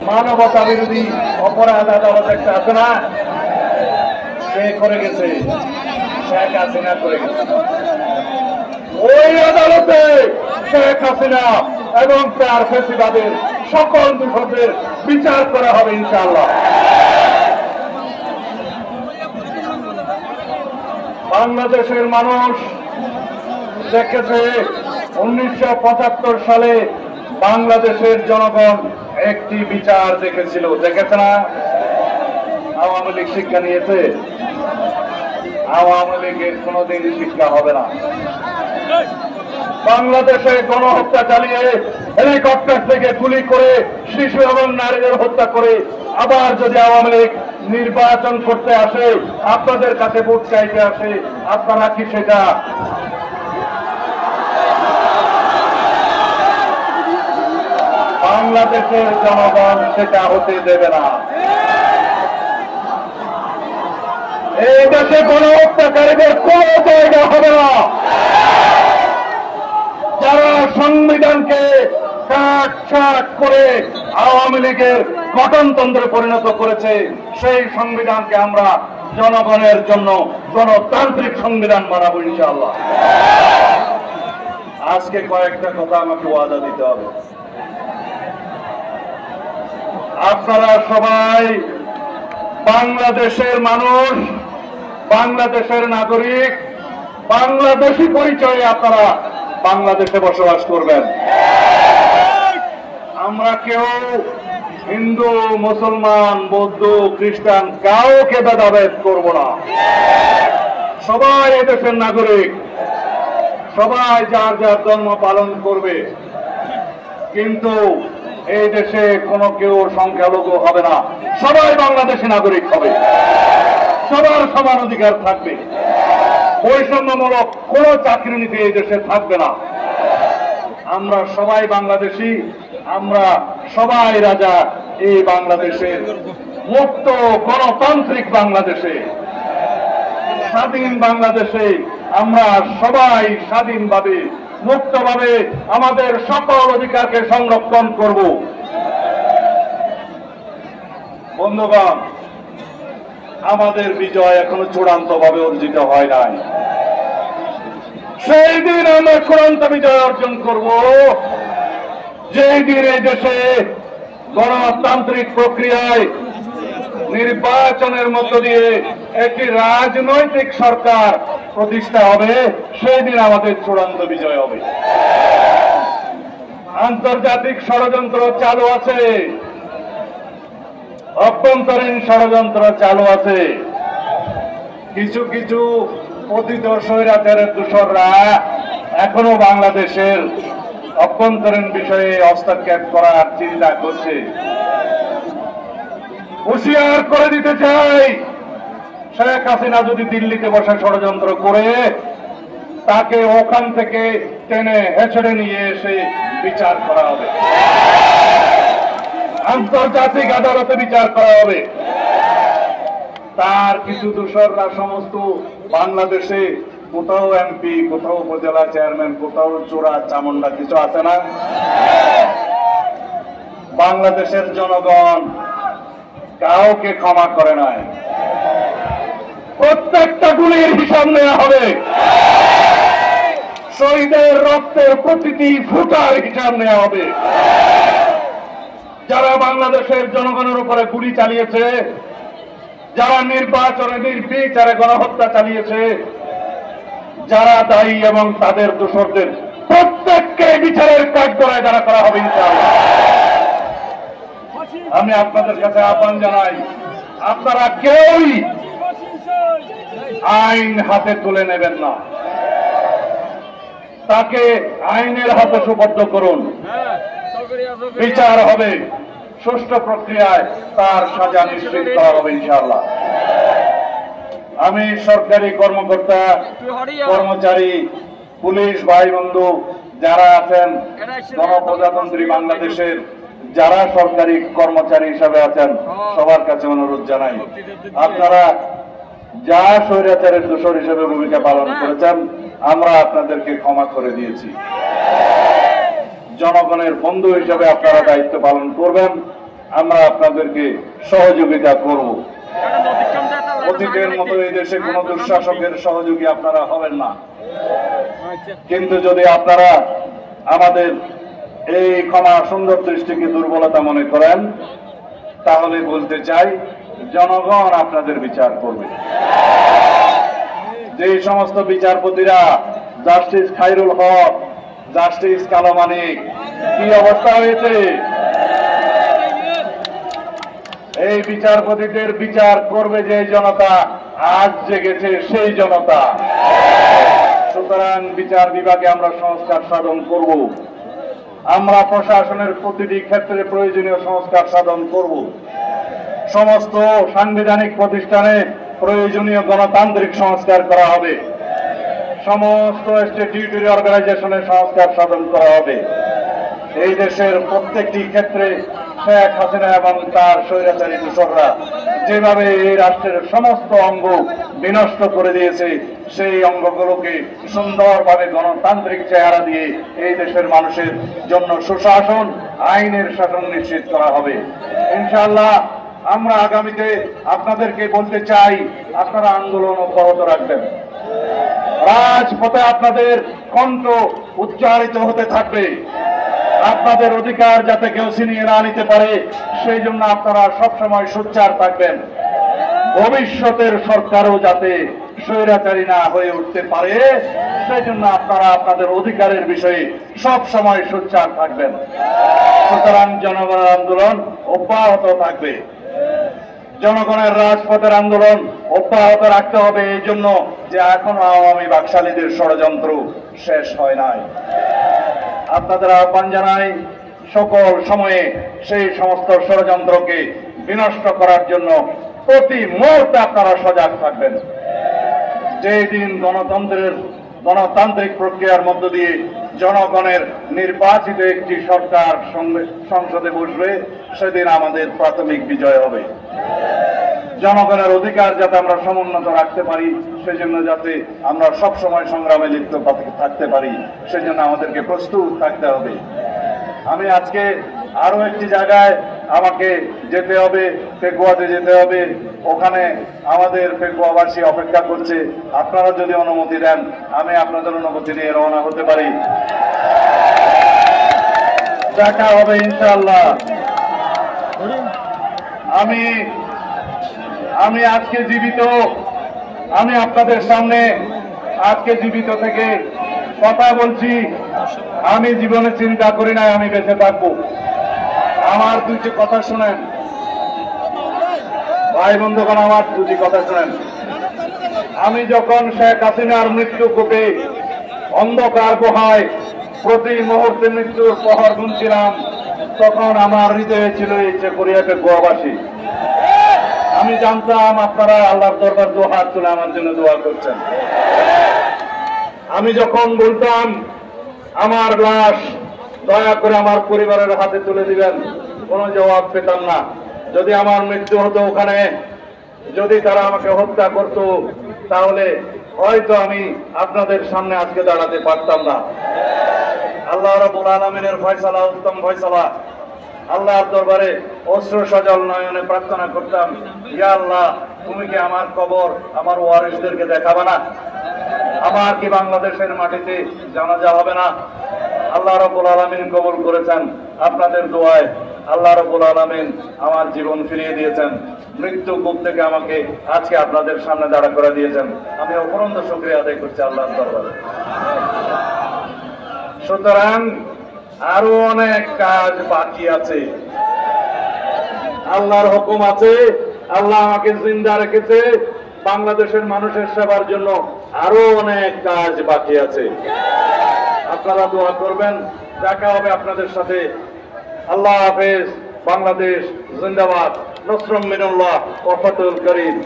মানবতা বিরোধী অপরাধ আদালত একটা আছে না, সে করে গেছে, শেখ হাসিনা করে গেছে। ওই আদালতে শেখ হাসিনা এবং তার ফ্যাসিবাদের সকল দোষীদের বিচার করা হবে ইনশাআল্লাহ। বাংলাদেশের মানুষ দেখেছে 1975 সালে বাংলাদেশের জনগণ একটি বিচার দেখেছিল, দেখেছে না? আওয়ামী লীগ শিক্ষা নিয়েছে? আওয়ামী লীগের কোনদিন শিক্ষা হবে না। বাংলাদেশে গণহত্যা চালিয়ে হেলিকপ্টার থেকে গুলি করে শিশু এবং নারীদের হত্যা করে আবার যদি আওয়ামী লীগ নির্বাচন করতে আসে, আপনাদের কাছে ভোট চাইতে আসে, আপনারা কি সেটা বাংলাদেশের জনগণ সেটা হতে দেবে না। এই দেশে গণহত্যাকারীদের কোন জায়গা হবে না। যারা সংবিধানকে কাটছাট করে আওয়ামী লীগের গঠনতন্ত্রে পরিণত করেছে, সেই সংবিধানকে আমরা জনগণের জন্য গণতান্ত্রিক সংবিধান বানাবো ইনশাআল্লাহ। আজকে কয়েকটা কথা আমাকে ওয়াদা দিতে হবে। আপনারা সবাই বাংলাদেশের মানুষ, বাংলাদেশের নাগরিক, বাংলাদেশী পরিচয়ে আপনারা বাংলাদেশে বসবাস করবেন। আমরা কেউ হিন্দু, মুসলমান, বৌদ্ধ, খ্রিস্টান কাউকে ভেদাভেদ করব না। সবাই এদেশের নাগরিক, সবাই যার যার ধর্ম পালন করবে, কিন্তু এই দেশে কোনো কেউ সংখ্যালঘু হবে না। সবাই বাংলাদেশী নাগরিক হবে, সবার সমান অধিকার থাকবে, বৈষম্যমূলক কোনো চাকরি নীতি এই দেশে থাকবে না। আমরা সবাই বাংলাদেশী, আমরা সবাই রাজা এই বাংলাদেশের, মুক্ত গণতান্ত্রিক বাংলাদেশে, স্বাধীন বাংলাদেশে আমরা সবাই স্বাধীনভাবে মুক্তভাবে আমাদের সকল অধিকারকে সংরক্ষণ করব। বন্ধুগণ, আমাদের বিজয় এখনো চূড়ান্তভাবে অর্জিত হয় নাই। সেই দিন আমরা চূড়ান্ত বিজয় অর্জন করব যেই দিন এই দেশে গণতান্ত্রিক প্রক্রিয়ায় নির্বাচনের মধ্য দিয়ে একটি রাজনৈতিক সরকার প্রতিষ্ঠা হবে। সেই দিন আমাদের চূড়ান্ত বিজয় হবে। আন্তর্জাতিক ষড়যন্ত্র চালু আছে, অভ্যন্তরীণ ষড়যন্ত্র চালু আছে। কিছু কিছু পতিত স্বৈরাচারের দোসররা এখনো বাংলাদেশের অভ্যন্তরীণ বিষয়ে হস্তক্ষেপ করার চিন্তা করছে। হুঁশিয়ার করে দিতে চাই, শেখ হাসিনা যদি দিল্লিতে বসে ষড়যন্ত্র করে, তাকে ওখান থেকে টেনে হেঁচড়ে নিয়ে এসে বিচার করা হবে, আন্তর্জাতিক আদালতে বিচার করা হবে। তার কিছু দোসররা সমস্ত বাংলাদেশে কোথাও এমপি, কোথাও উপজেলা চেয়ারম্যান, কোথাও চোরা চামুন্ডা কিছু আছে না। বাংলাদেশের জনগণ কাউকে ক্ষমা করে নাই। প্রত্যেকটা গুলির হিসাব নেওয়া হবে, শহীদের রক্তের প্রতিটি ফোঁটার হিসাব নেওয়া হবে। যারা বাংলাদেশের জনগণের উপরে গুলি চালিয়েছে, যারা নির্বাচনে নির্বিচারে গণহত্যা চালিয়েছে, যারা দায়ী এবং তাদের দোসরদের প্রত্যেককে বিচারের কাঠগড়ায় দাঁড়া করা হবে ইনশাআল্লাহ। আমি আপনাদের কাছে আহ্বান জানাই, আপনারা কেউই আইন হাতে তুলে নেবেন না, তাকে আইনের হাতে সুবদ্ধ করুন। বিচার হবে, সুষ্ঠু প্রক্রিয়ায় তার সাজা নিশ্চিত করা হবে ইনশাআল্লাহ। আমি সরকারি কর্মকর্তা, কর্মচারী, পুলিশ ভাই বন্ধু যারা আছেন, গণপ্রজাতন্ত্রী বাংলাদেশের যারা সরকারি কর্মচারী হিসাবে আছেন, সবার কাছে অনুরোধ জানাই, আপনারা যা স্বৈরাচারের দোসর হিসেবে ভূমিকা পালন করেছেন, আমরা আপনাদেরকে ক্ষমা করে দিয়েছি। জনগণের বন্ধু হিসেবে আপনারা দায়িত্ব পালন করবেন, আমরা আপনাদেরকে সহযোগিতা করব। অতীতের মতো এই দেশে কোন দুঃশাসকের সহযোগী আপনারা হবেন না। কিন্তু যদি আপনারা আমাদের এই ক্ষমা সুন্দর দৃষ্টিকে দুর্বলতা মনে করেন, তাহলে বলতে চাই জনগণ আপনাদের বিচার করবে। যে সমস্ত বিচারপতিরা জাস্টিস খায়রুল হক, জাস্টিস কালো মানিক, কি অবস্থা হয়েছে, এই বিচারপতিদের বিচার করবে যে জনতা, আজ জেগেছে সেই জনতা। সুতরাং বিচার বিভাগে আমরা সংস্কার সাধন করব। আমরা প্রশাসনের প্রতিটি ক্ষেত্রে প্রয়োজনীয় সংস্কার সাধন করব। সমস্ত সাংবিধানিক প্রতিষ্ঠানে প্রয়োজনীয় গণতান্ত্রিক সংস্কার করা হবে। সমস্ত স্ট্যাটিউটরি অর্গানাইজেশনের সংস্কার সাধন করা হবে। এই দেশের প্রত্যেকটি ক্ষেত্রে শেখ হাসিনা এবং তার স্বৈরাচারী দূষররা যেভাবে এই রাষ্ট্রের সমস্ত অঙ্গ বিনষ্ট করে দিয়েছে, সেই অঙ্গগুলোকে সুন্দরভাবে গণতান্ত্রিক চেহারা দিয়ে এই দেশের মানুষের জন্য সুশাসন, আইনের শাসন নিশ্চিত করা হবে ইনশাআল্লাহ। আমরা আগামীতে আপনাদেরকে বলতে চাই, আপনারা আন্দোলন অব্যাহত রাখবেন। রাজপথে আপনাদের কণ্ঠ উচ্চারিত হতে থাকবে। আপনাদের অধিকার যাতে কেউ ছিনিয়ে না নিতে পারে, সেই জন্য আপনারা সবসময় সোচ্চার থাকবেন। ভবিষ্যতের সরকারও যাতে স্বৈরাচারী না হয়ে উঠতে পারে, সেই জন্য আপনারা আপনাদের অধিকারের বিষয়ে সব সময় সোচ্চার থাকবেন। সুতরাং জনগণের আন্দোলন অব্যাহত থাকবে। জনগণের রাজপথের আন্দোলন অব্যাহত রাখতে হবে, এই জন্য যে এখনো আওয়ামী বাকশালীদের ষড়যন্ত্র শেষ হয় নাই। আপনাদের আহ্বান জানাই, সকল সময়ে সেই সমস্ত ষড়যন্ত্রকে বিনষ্ট করার জন্য প্রতি মুহূর্তে আপনারা সজাগ থাকবেন। যেই দিন গণতান্ত্রিক প্রক্রিয়ার মধ্য দিয়ে জনগণের নির্বাচিত একটি সরকার সংসদে বসবে, সেদিন আমাদের প্রাথমিক বিজয় হবে। জনগণের অধিকার যাতে আমরা সমুন্নত রাখতে পারি, সেজন্য যাতে আমরা সব সময় সংগ্রামে লিপ্ত থাকতে পারি, সেজন্য আমাদেরকে প্রস্তুত থাকতে হবে। আমি আজকে আরো একটি জায়গায় আমাকে যেতে হবে, পেকুয়াতে যেতে হবে। ওখানে আমাদের পেকুয়াবাসী অপেক্ষা করছে। আপনারা যদি অনুমতি দেন, আমি আপনাদের অনুমতি নিয়ে রওনা হতে পারি। দেখা হবে ইনশাআল্লাহ। আমি আজকে জীবিত, আমি আপনাদের সামনে আজকে জীবিত থেকে কথা বলছি। আমি জীবনে চিন্তা করি না আমি বেঁচে থাকবো। আমার দুইটি কথা শুনেন ভাই বন্ধুগণ, আমার দুটি কথা শুনেন। আমি যখন শেখ হাসিনার মৃত্যু কোপে অন্ধকার গুহায় প্রতি মুহূর্তে মৃত্যুর প্রহর গুনছিলাম, তখন আমার হৃদয়ে ছিল ইচ্ছে করিয়াকে গোয়াবাসী। আমি জানতাম আপনারা আল্লাহর দরবার দু হাত তুলে আমার জন্য দোয়া করছেন। আমি যখন বলতাম আমার লাশ দয়া করে আমার পরিবারের হাতে তুলে দিবেন, কোনো জবাব পেতাম না। যদি আমার মৃত্যু হতো ওখানে, যদি তারা আমাকে হত্যা করত, তাহলে হয়তো আমি আপনাদের সামনে আজকে দাঁড়াতে পারতাম না। আল্লাহ রাব্বুল আলামিনের ফয়সালা উত্তম ফয়সালা। আল্লাহর দরবারে অশ্রু সজল নয়নে প্রার্থনা করতাম, ইয়া আল্লাহ, তুমি কি আমার কবর আমার ওয়ারিসদেরকে দেখাবে না? আমার কি বাংলাদেশের মাটিতে জানাজা হবে না? আল্লাহ রাব্বুল আলামিন কবুল করেছেন আপনাদের দোয়ায়। আল্লাহ রাব্বুল আলামিন আমার জীবন ফিরিয়ে দিয়েছেন। মৃত্যু কূপ থেকে আমাকে আজকে আপনাদের সামনে দাঁড়া করে দিয়েছেন। আমি অপরন্ত শুকরিয়া আদায় করছি আল্লাহর দরবারে। সুতরাং আরো অনেক কাজ বাকি আছে। আল্লাহর হুকুম আছে, আল্লাহ আমাকে জিন্দা রেখেছে বাংলাদেশের মানুষের সেবার জন্য। আরো অনেক কাজ বাকি আছে। আপনারা দোয়া করবেন। দেখা হবে আপনাদের সাথে। আল্লাহ হাফেজ। বাংলাদেশ জিন্দাবাদ। নসরুম মিনাল্লাহ ওয়া ফাতুল করিম।